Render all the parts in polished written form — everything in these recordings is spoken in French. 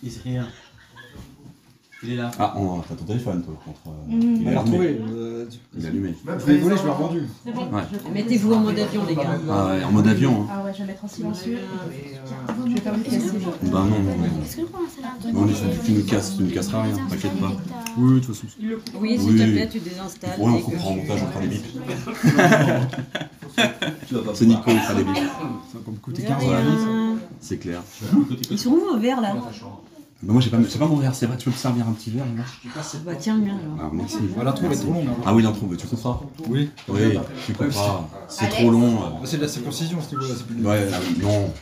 Il sait rien. Il est là. Ah, t'as ton téléphone, toi, contre... Il a retrouvé. Il est allumé. Je l'ai volé, je l'ai revendu. C'est bon. Ouais. Mettez-vous en mode avion, les gars. Ah ouais, en mode avion. Hein. Ah ouais, je vais mettre en silencieux. Je vais pas vous casser. Bah non, non. Est-ce que le commence à la Non, tu me casseras rien, t'inquiète pas. Oui, de toute façon. Oui, s'il te plaît, tu désinstalles. Ouais, on et que- comprend en montage, on fera des bips. C'est Nico, il fera des bips. Ça va pas me coûter De 15 rien. euros. C'est clair. Ils sont où vos verres là? Bah moi, j'ai pas mon verre, c'est vrai, tu peux me servir un petit verre, là? Bah tiens, le mien alors. Ah, merci. On va la trouver, elle est trop longue. Ah oui, l'intro, tu comprends? Oui. Oui, tu comprends. C'est trop long. C'est de la circoncision, ce niveau-là, c'est plus Ouais, non.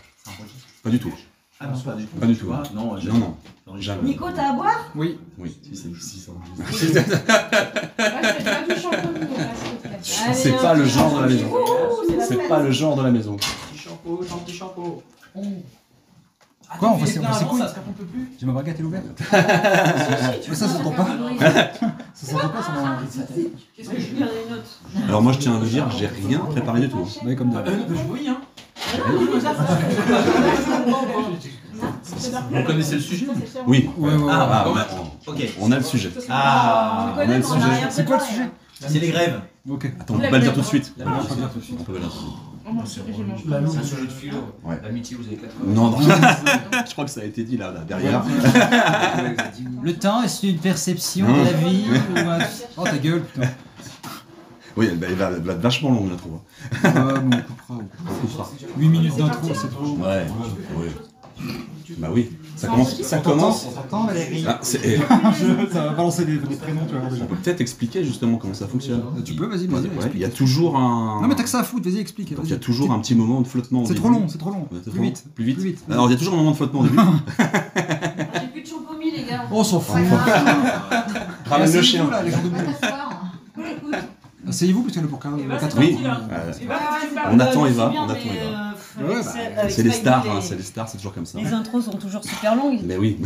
Pas du tout. Ah non, pas du tout. Pas du tout. Non, Non, non. Jamais. Nico, t'as à boire? Oui. Oui, si c'est 600. Moi, je fais pas du champignons dans la podcast. Allez, C'est un pas le petit genre de la maison. champagne. C'est pas le genre de la maison. Petit shampoo. Quoi, on va se couilles. couilles. Ça se peut plus. J'ai ma baguette, elle est ouverte. Mais ça s'entend pas. Ça s'entend pas, ça m'en... Qu'est-ce que je lui ai des notes? Alors moi, je tiens à le dire, j'ai rien préparé du tout. Oui, comme d'hab. Oui, hein. Vous connaissez le sujet? Oui. Ouais. Ah, ouais. Ok. On a le sujet. Ah, On a le sujet. C'est quoi le sujet? c'est les grèves. Ok. Attends, on peut pas le dire tout de suite. La On musique. peut pas le dire tout de suite. On peut pas le dire tout de suite. C'est un sujet de philo. Ouais. L'amitié, vous avez 4 Non, non. Je crois que ça a été dit là derrière. Le temps, est-ce une perception de la vie ou un... Oh, ta gueule, putain. Oui, elle va être vachement longue, je trouve. Ah, mais on coupera. 8 minutes d'intro, c'est trop. Ouais, oui. Bah oui, ça commence. On s'entend, Valérie. Ah, ça va balancer des prénoms, tu vas voir déjà. On peut peut-être expliquer justement comment ça fonctionne. Tu peux, vas-y, Ouais, vas-y. il y a toujours un... Non, mais t'as que ça à foutre, vas-y, explique. Donc il y a toujours un petit moment de flottement au C'est début. trop long, c'est trop long. Ouais, c'est Plus trop long. vite. Plus vite. Plus vite. Alors il y a toujours un moment de flottement au début. J'ai plus de champomis, les gars. Oh, on s'en fout. Ramène le chien. Là, les gens de boue. Asseyez-vous, parce qu'il y en a pour 4 Oui, on attend Je Eva, sais bien, on attend mais, Eva. Ouais, bah, avec C'est les Spike, stars, hein, c'est les stars, c'est toujours comme ça. Les intros sont toujours super longues. Mais oui.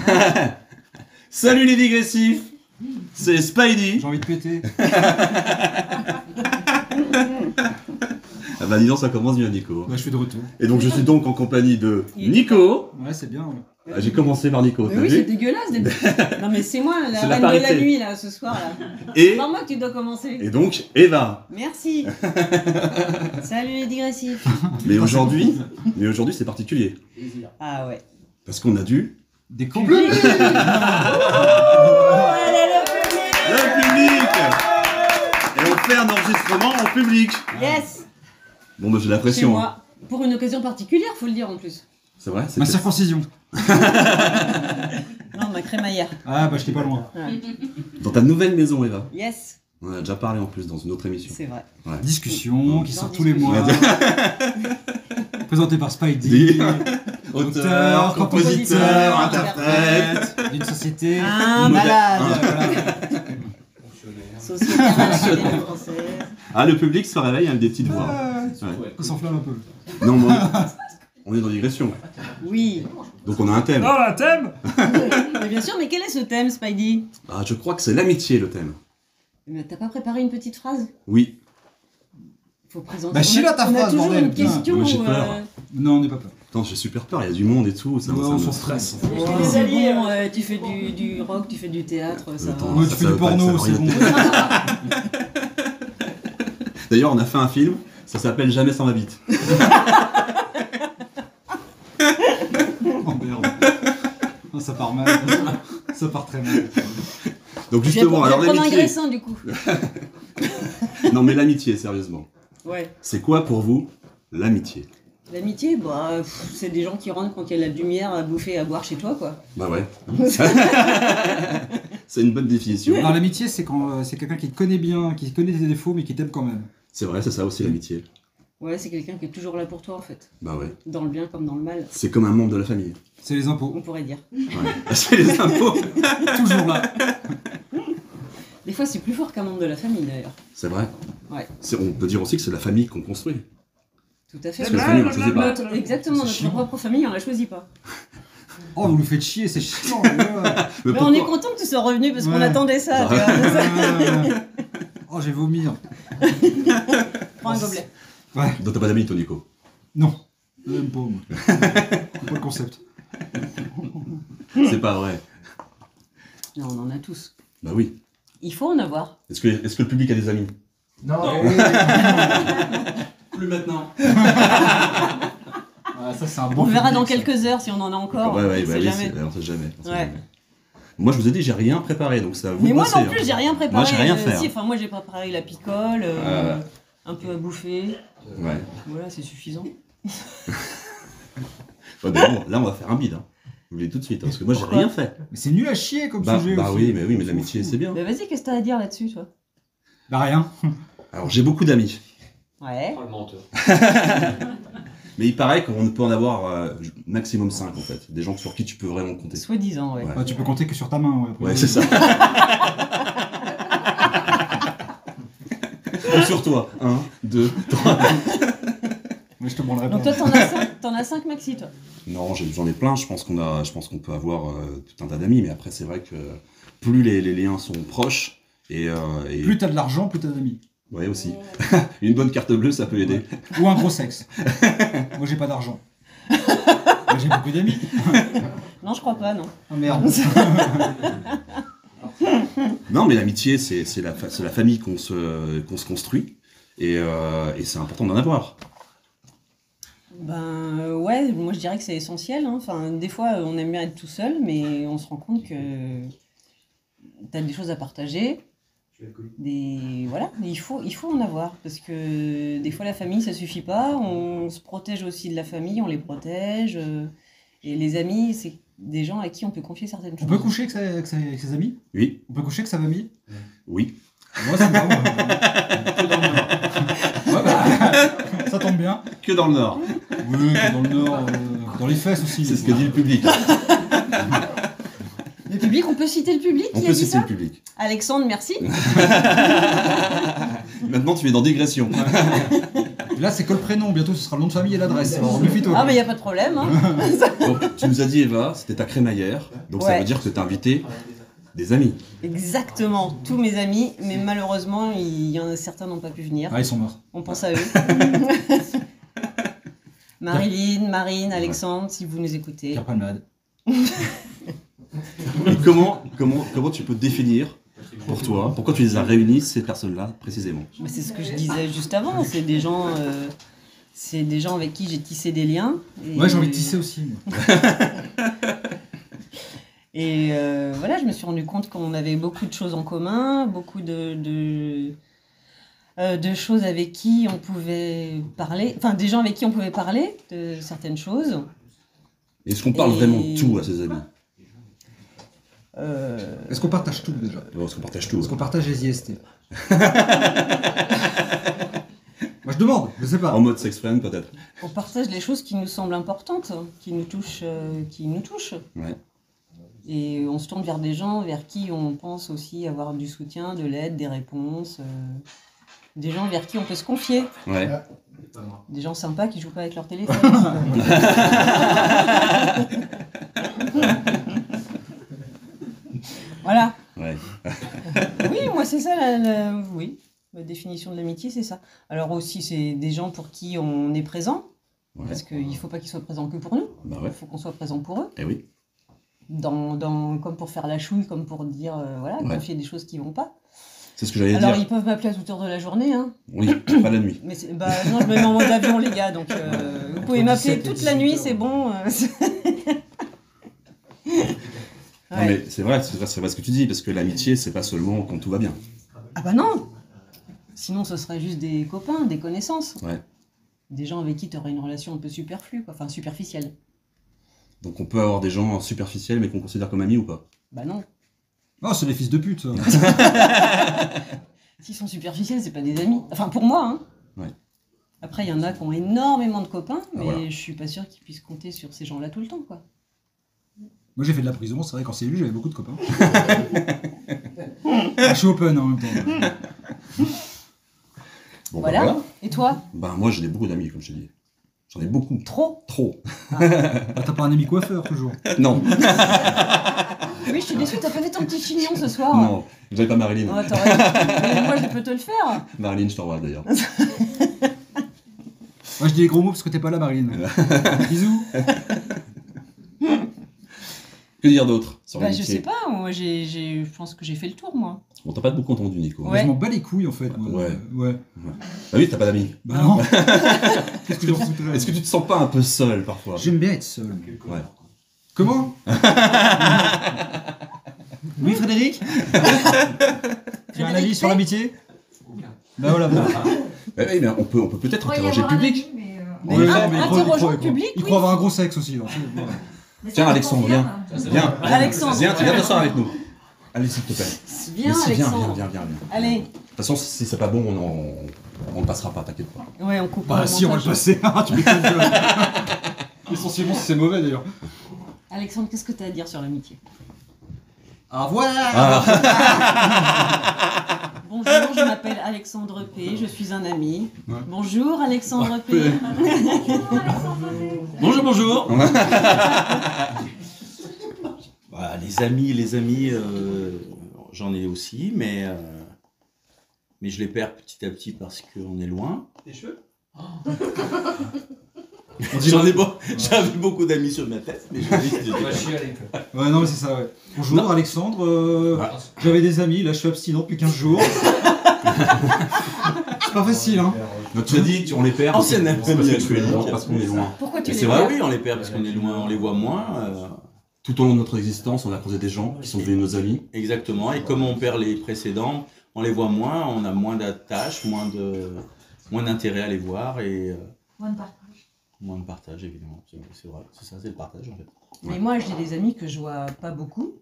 Salut les digressifs, c'est Spidey. J'ai envie de péter. Ah bah dis donc, ça commence bien Nico. Bah, je suis de retour. Et donc je suis donc en compagnie de Nico. Ouais, c'est bien. Ouais. Ah, j'ai commencé par Nico, Mais t'as oui, c'est vu? dégueulasse d'être... Non mais c'est moi, la C'est la reine de la parité. nuit, là, ce soir, là. Et, C'est moi que tu dois commencer. et donc Eva. Merci. Salut les digressifs. Mais aujourd'hui c'est particulier. Ah ouais. Parce qu'on a dû... Des cons. Oh, allez, le public. Le public. Et on fait un enregistrement en public. Yes. Bon bah j'ai la Chez pression. Hein. moi. Pour une occasion particulière, faut le dire en plus. C'est vrai? Ma circoncision. Non, ma crémaillère. Ah, bah, j'étais pas loin. Ouais. Dans ta nouvelle maison Eva. Yes, On en a déjà parlé en plus dans une autre émission. c'est vrai. Ouais. Discussion qui Dans sort tous les mois. Présenté par Spidey. Auteur, compositeur, interprète. D'une société Un malade. Hein. Voilà. Société internationale française. Ah, le public se réveille avec des petites voix. On s'enflamme un peu. Non, mais on est dans digression. Oui. Donc on a un thème. Oh, un thème. Mais bien sûr, mais quel est ce thème, Spidey? Ah, je crois que c'est l'amitié le thème. Mais t'as pas préparé une petite phrase? Oui. Faut présenter. Bah, chie-la ta on a phrase, toujours bordel, une putain. question. Moi, j'ai peur. Non, on n'est pas peur. Attends, j'ai super peur, il y a du monde et tout. Ça, Ouais, ça on me s'en stresse. C'est bon, tu fais du rock, tu fais du théâtre, ça Attends. va. Moi, ça, tu fais ça du veut pas- porno, ça c'est veut bon. rien D'ailleurs, on a fait un film, ça s'appelle Jamais sans ma bite. Oh merde. Oh, ça part mal. Ça part très mal. Donc Je vais justement, alors prendre un l'amitié. graissin, du coup. Non mais l'amitié, sérieusement. Ouais. C'est quoi pour vous l'amitié? L'amitié, bah, c'est des gens qui rentrent quand il y a de la lumière à bouffer et à boire chez toi, quoi. Bah ouais. C'est une bonne définition. Alors, l'amitié, c'est quand c'est quelqu'un qui te connaît bien, qui connaît tes défauts, mais qui t'aime quand même. C'est vrai, c'est ça aussi l'amitié. Ouais, c'est quelqu'un qui est toujours là pour toi, en fait. Bah ouais. Dans le bien comme dans le mal, C'est comme un membre de la famille. C'est les impôts. on pourrait dire. Ouais. C'est les impôts. Toujours là. Des fois, c'est plus fort qu'un membre de la famille, d'ailleurs. C'est vrai. Ouais. On peut dire aussi que c'est la famille qu'on construit. Tout à fait. Parce que la famille, on ne choisit pas. Exactement, C'est notre chiant. propre famille, on la choisit pas. Oh, vous nous faites chier, c'est chiant. Mais Mais on est content que tu sois revenu parce qu'on Ouais. attendait ça, tu Ouais. vois. Oh, j'ai vomi. Prends un gobelet. Ouais. Donc t'as pas d'amis, toi, Nico? Non. J'aime pas, moi. C'est pas le concept. C'est pas vrai. Non, on en a tous. Bah oui. Il faut en avoir. Est-ce que le public a des amis? Non. Plus maintenant. Ah, ça, c'est un bon On verra public, dans ça. quelques heures si on en a encore. Ouais, on bah sait oui, jamais. on sait jamais. on sait Ouais. jamais. Moi, je vous ai dit, j'ai rien préparé, donc ça vous Mais moi bossez, non plus, hein. j'ai rien préparé. Moi, j'ai rien fait. Si, hein. enfin, moi j'ai préparé la picole, un peu à bouffer. Ouais. Voilà, c'est suffisant. Ouais, bah bon, là, on va faire un bide. Hein. Vous voulez tout de suite, hein, parce que moi, j'ai Pourquoi rien fait. Mais c'est nul à chier comme Bah sujet. aussi. oui, mais l'amitié, c'est bien. Bah vas-y, qu'est-ce que t'as à dire là-dessus, toi? Bah rien. Alors, j'ai beaucoup d'amis. Ouais. Oh, le menteur. Mais il paraît qu'on peut en avoir maximum 5 en fait. Des gens sur qui tu peux vraiment compter. Soi-disant, ouais. Ouais. Bah, tu peux compter que sur ta main. Ouais, c'est ça. Ou sur toi. 1, 2, 3. Mais je te branlerai Donc pas. toi, t'en as 5 maxi, toi. Non, j'en ai plein. Je pense qu'on peut avoir tout un tas d'amis. Mais après, c'est vrai que plus les liens sont proches et Plus t'as de l'argent, plus t'as d'amis. ouais aussi. Une bonne carte bleue, ça peut aider. Ou un gros sexe. Moi, j'ai pas d'argent. Mais j'ai beaucoup d'amis. Non, je crois pas, non. Oh merde. Non, mais l'amitié, c'est la famille qu'on se construit. Et c'est important d'en avoir. Ben ouais, moi je dirais que c'est essentiel. Hein. Enfin, des fois, on aime bien être tout seul, mais on se rend compte que t'as des choses à partager. Voilà, il faut en avoir. Parce que des fois, la famille, ça suffit pas. On se protège aussi de la famille, on les protège. Et les amis, c'est des gens à qui on peut confier certaines On choses. peut coucher avec ses amis? Oui, On peut coucher avec sa famille? oui. Moi, ça me va. Ouais, bah, ça tombe bien. Que dans le Nord. Oui, dans le Nord, dans les fesses aussi. C'est ce que dit le public. Le public, on peut citer le public On qui peut a dit citer ça? le public. Alexandre, merci. Maintenant, tu es dans digression. Et là, c'est que le prénom. Bientôt, ce sera le nom de famille et l'adresse. Alors, méfie-toi. Ah, mais il n'y a pas de problème. Hein. Donc, tu nous as dit, Eva, c'était ta crémaillère. Donc, ça Ouais. veut dire que tu as invité des amis. Exactement, tous mes amis, mais malheureusement, il y en a certains n'ont pas pu venir. Ah, ils sont morts. On pense à eux. Marilyn, Marine, Alexandre, si vous nous écoutez. Pierre Palmade. Et comment tu peux définir, pour toi, pourquoi tu les as réunis, ces personnes-là, précisément? Mais c'est ce que je disais juste avant, c'est des gens avec qui j'ai tissé des liens. Et, Ouais, j'ai envie de tisser aussi. Moi. Et voilà, je me suis rendu compte qu'on avait beaucoup de choses en commun, beaucoup de choses avec qui on pouvait parler, enfin des gens avec qui on pouvait parler de certaines choses. Est-ce qu'on parle Et- vraiment de tout à ses amis? Est-ce qu'on partage tout déjà? Est-ce qu'on partage tout? Est-ce qu'on partage les IST? Moi, je demande, je sais pas. En mode sex friend, peut-être? On partage les choses qui nous semblent importantes, qui nous touchent. Ouais. Et on se tourne vers des gens vers qui on pense aussi avoir du soutien, de l'aide, des réponses. Des gens vers qui on peut se confier. Ouais. Des gens sympas qui jouent pas avec leur téléphone. Voilà. Ouais. Oui, moi c'est ça oui, la définition de l'amitié, c'est ça. Alors aussi, c'est des gens pour qui on est présent, Ouais. parce qu'il ne faut pas qu'ils soient présents que pour nous, Bah il ouais. faut qu'on soit présent pour eux. Eh oui. Comme pour faire la chouille, comme pour dire, voilà, Ouais. confier des choses qui vont pas. C'est ce que j'allais Alors dire. ils peuvent m'appeler à toute heure de la journée, hein. Oui, pas la nuit. Mais bah non, je me mets en mode avion, les gars, donc vous pouvez m'appeler 17 et toute la nuit, 18 c'est bon. Non, Ouais. mais c'est vrai ce que tu dis, parce que l'amitié, c'est pas seulement quand tout va bien. Ah bah non. Sinon, ce serait juste des copains, des connaissances. Ouais. Des gens avec qui tu aurais une relation un peu superflue, quoi. Enfin superficielle. Donc on peut avoir des gens superficiels, mais qu'on considère comme amis ou pas? Bah non. Oh, c'est des fils de pute, ça. S'ils sont superficiels, c'est pas des amis. Enfin, pour moi, hein. Ouais. Après, il y en a qui ont énormément de copains, mais voilà. je suis pas sûre qu'ils puissent compter sur ces gens-là tout le temps, quoi. Moi, j'ai fait de la prison, c'est vrai, quand c'est lui, j'avais beaucoup de copains. Ah, je suis open en même temps. Bon, Voilà. bah voilà. Et toi? Bah moi, j'ai beaucoup d'amis, comme je t'ai dit. J'en ai beaucoup. Trop? Trop. Ah, t'as pas un ami coiffeur, toujours. Non. Oui, je suis déçue, t'as pas fait ton petit chignon ce soir. Non. Vous avez pas Marilyn. Oh, t'aurais mais moi, je peux te le faire. Marilyn, je t'envoie d'ailleurs. Moi, je dis les gros mots parce que t'es pas là, Marine. Bisous. Que dire d'autre sur Bah, je l'amitié? sais pas, moi je pense que j'ai fait le tour, moi. On t'a pas beaucoup entendu, Nico. Ouais. Je m'en bats les couilles en fait. Moi. Ouais. Ouais. Bah oui, t'as pas d'amis. Bah non. Qu'est-ce que j'en foutrais? Est-ce que tu te sens pas un peu seul parfois? J'aime bien être seul. Ouais. Comment? Oui, Frédéric? Tu as un avis sur l'amitié? Bah voilà. Oui, mais on peut peut-être Ouais, interroger y le avoir un public. avis, mais, Mais Ouais, interrogeons le public, Il oui. croit avoir un gros sexe aussi. Alors. mais Tiens, ça Alexandre, confirme. Viens. Alexandre. Viens t'asseoir avec nous. Allez, s'il te plaît. Viens, Mais si, Alexandre. viens. De Allez, toute façon, si c'est pas bon, on ne passera pas, t'inquiète pas. ouais, on coupe. Bah si, on va le passer. Tu m'étonnes. Essentiellement, si c'est mauvais d'ailleurs. Alexandre, qu'est-ce que tu as à dire sur l'amitié? Ah voilà. Bonjour, je m'appelle Alexandre P, je suis un ami. Ouais. Bonjour Alexandre P. Bonjour. Bah, les amis, j'en ai aussi, mais je les perds petit à petit parce qu'on est loin. Tes cheveux? J'avais beaucoup d'amis sur ma tête, mais je Ouais, non, mais c'est ça, ouais. Bonjour Non. Alexandre. J'avais des amis, là je suis abstinent depuis 15 jours. C'est pas facile, hein. Donc, tu as dit qu'on les perd. Ancienne parce que amie. tu es loin, parce qu'on est loin. Pourquoi tu Mais les c'est vrai, perds? oui, on les perd parce qu'on est loin, on les voit moins. Tout au long de notre existence, on a croisé des gens qui sont devenus nos amis. Exactement. Et comme on perd les précédents, on les voit moins, on a moins d'attaches, moins d'intérêt à les voir et Moins de partage. moins de partage, évidemment. C'est vrai, c'est ça, c'est le partage en fait. Mais moi, j'ai des amis que je vois pas beaucoup.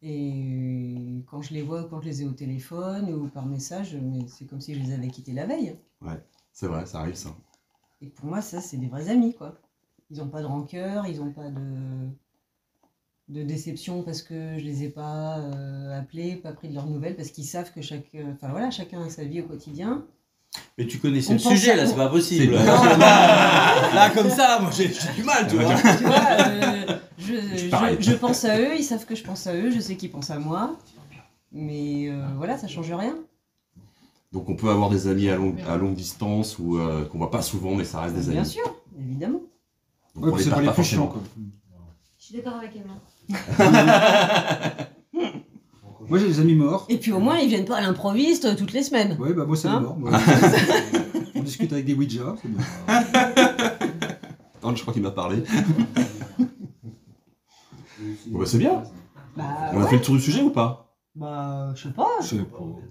Et quand je les vois, quand je les ai au téléphone ou par message, mais c'est comme si je les avais quittés la veille. C'est vrai, ça arrive ça. Et pour moi, ça, c'est des vrais amis, quoi. Ils n'ont pas de rancœur, ils n'ont pas de déception parce que je les ai pas appelés, pas pris de leurs nouvelles, parce qu'ils savent que chacun a sa vie au quotidien. Mais tu connaissais On le pense sujet à- là, c'est pas possible. C'est- Là, comme ça, moi j'ai du mal, tu vois. Tu vois, Pareil. je pense à eux, ils savent que je pense à eux, je sais qu'ils pensent à moi. Mais voilà, ça change rien. Donc on peut avoir des amis à longue distance ou qu'on voit pas souvent, mais ça reste des Bien amis. sûr, évidemment. Donc Ouais, on puis c'est perd pas les plus forcément. chiants, quoi. Je suis d'accord avec Emma. Moi j'ai des amis morts. Et puis au moins, ils viennent pas à l'improviste toutes les semaines. Ouais, bah moi c'est Hein mort. Moi. On discute avec des Ouija, c'est bien. Non, je crois qu'il m'a parlé. Bon, bah, c'est bien. Bah, On a fait le tour du sujet ou pas? bah je sais pas. T'as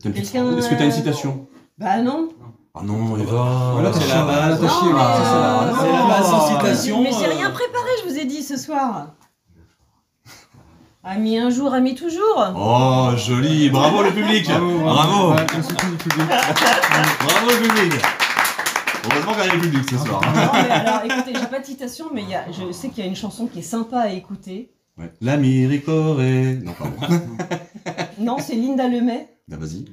une Quelqu'un, Est-ce que t'as une citation? Bah non. Ah non, Eva. Voilà, t'as c'est chié. la base. Voilà, t'as chié. Non, là. mais, Ça, c'est la- c'est la base sans citation. Mais j'ai rien préparé, je vous ai dit ce soir. Ami un jour, ami toujours. Oh, joli. Bravo le public. Bravo. Ouais, on soutient du public. Bravo le public. Heureusement qu'il y a le public ce soir. Non, mais alors écoutez, j'ai pas de citation, mais je sais qu'il y a une chanson qui est sympa à écouter. Ouais. L'ami Ricoré. Non, pardon. Non, c'est Linda Lemay. Bah vas-y.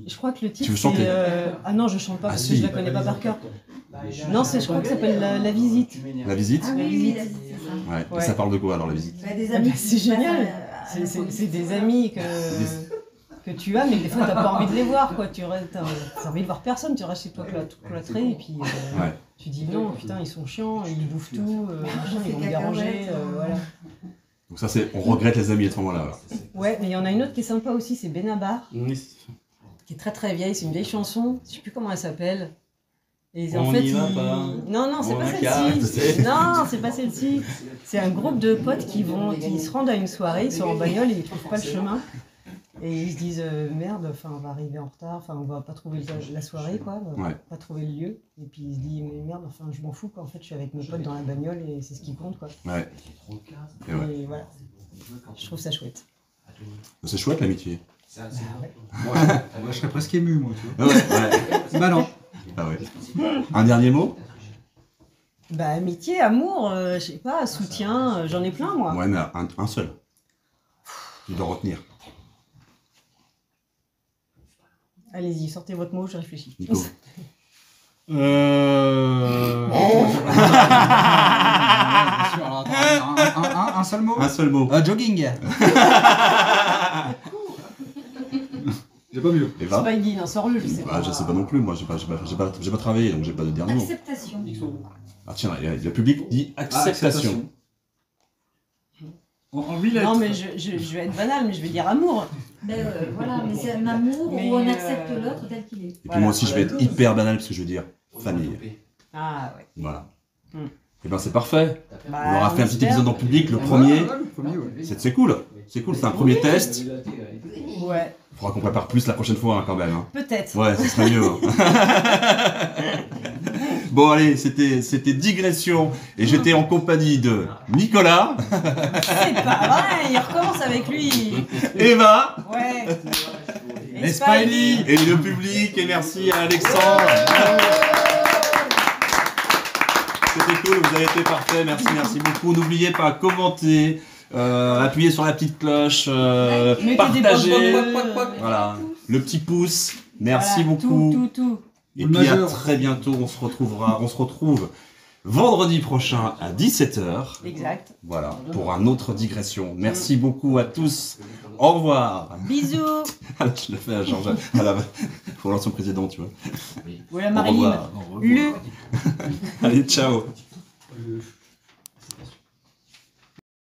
Je crois que le titre Tu veux c'est... chanter Ah non, je chante pas Ah, parce si. que je la connais pas par cœur. Non, je crois que ça s'appelle la Visite. La visite. Ah oui, oui, c'est ça. Ouais. Ouais. Et ça parle de quoi alors la visite? Bah, des Ah amis. bah, c'est génial. C'est des amis que tu as, mais des fois t'as pas envie de les voir, quoi. T'as envie de voir personne, tu restes chez toi cloîtré et puis Ouais. tu dis non, putain, ils sont chiants, ils bouffent tout, machin, ils vont me déranger, voilà. Donc ça c'est, on regrette les amis à ce moment-là. alors. Ouais, mais il y en a une autre qui est sympa aussi, c'est Benabar, Oui. qui est très très vieille, c'est une vieille chanson, je sais plus comment elle s'appelle. Et On y va pas. Non, c'est On pas a qu'à celle-ci. arrêter. Non, c'est pas celle-ci. C'est un groupe de potes qui se rendent à une soirée, ils sont en bagnole et ils trouvent pas le chemin. Et ils se disent merde, enfin on va arriver en retard, enfin on va pas trouver la soirée quoi, on va Ouais. pas trouver le lieu. Et puis ils se disent mais merde, enfin je m'en fous quoi, en fait je suis avec mes potes dans la bagnole et c'est ce qui compte quoi. Ouais. Et ouais. Et voilà, je trouve ça chouette. C'est chouette l'amitié. Moi, je serais presque ému, moi, tu Ah ouais. Ouais. vois. Bah non. Ah ouais. Un dernier mot? Bah amitié, amour, je sais pas, soutien, j'en ai plein moi. Ouais, mais un seul. Tu dois retenir. Allez-y, sortez votre mot, je réfléchis. Nico. Bien sûr, alors, attends, un seul mot. Un seul mot. Jogging. J'ai pas mieux. Eva? Spidey, non, sors-le, je sais Bah, pas. je sais pas non plus, moi j'ai pas travaillé donc j'ai pas de dernier mot. Acceptation. Ah tiens, le public dit acceptation. En villette. Non, mais je vais être banale, mais je vais dire amour. Voilà, mais c'est un amour Mais, où on accepte l'autre tel qu'il est. Et puis moi aussi, je vais être hyper banal parce que je veux dire famille. Ah ouais. Voilà. Hmm. Et ben c'est parfait. Bah, On aura fait un petit espère. épisode en public, le Ouais, premier. ouais, le premier, ouais. C'est cool. C'est cool, c'est un premier test. Ouais, Faudra qu'on prépare plus la prochaine fois hein, quand même. Hein. peut-être. Ouais, ce serait mieux. Hein. Bon allez, c'était digression et j'étais en compagnie de Nicolas, C'est pas vrai, il recommence avec lui. Eva Ouais. Et Spidey. et le public et merci à Alexandre. C'était cool, vous avez été parfait, merci beaucoup. N'oubliez pas, commentez, appuyez sur la petite cloche, Mettez des partagez, bonbons. voilà, le petit pouce, merci Voilà, beaucoup. Tout. Et Le puis à majeur. très bientôt, on se retrouve vendredi prochain à 17h. Exact. Voilà, pour un autre digression. Merci beaucoup à tous. Au revoir. Bisous. Je le fais à Jean-Jacques, pour l'ancien président, tu vois. Voilà Au Marilyn. revoir. Le. Allez, ciao. Le-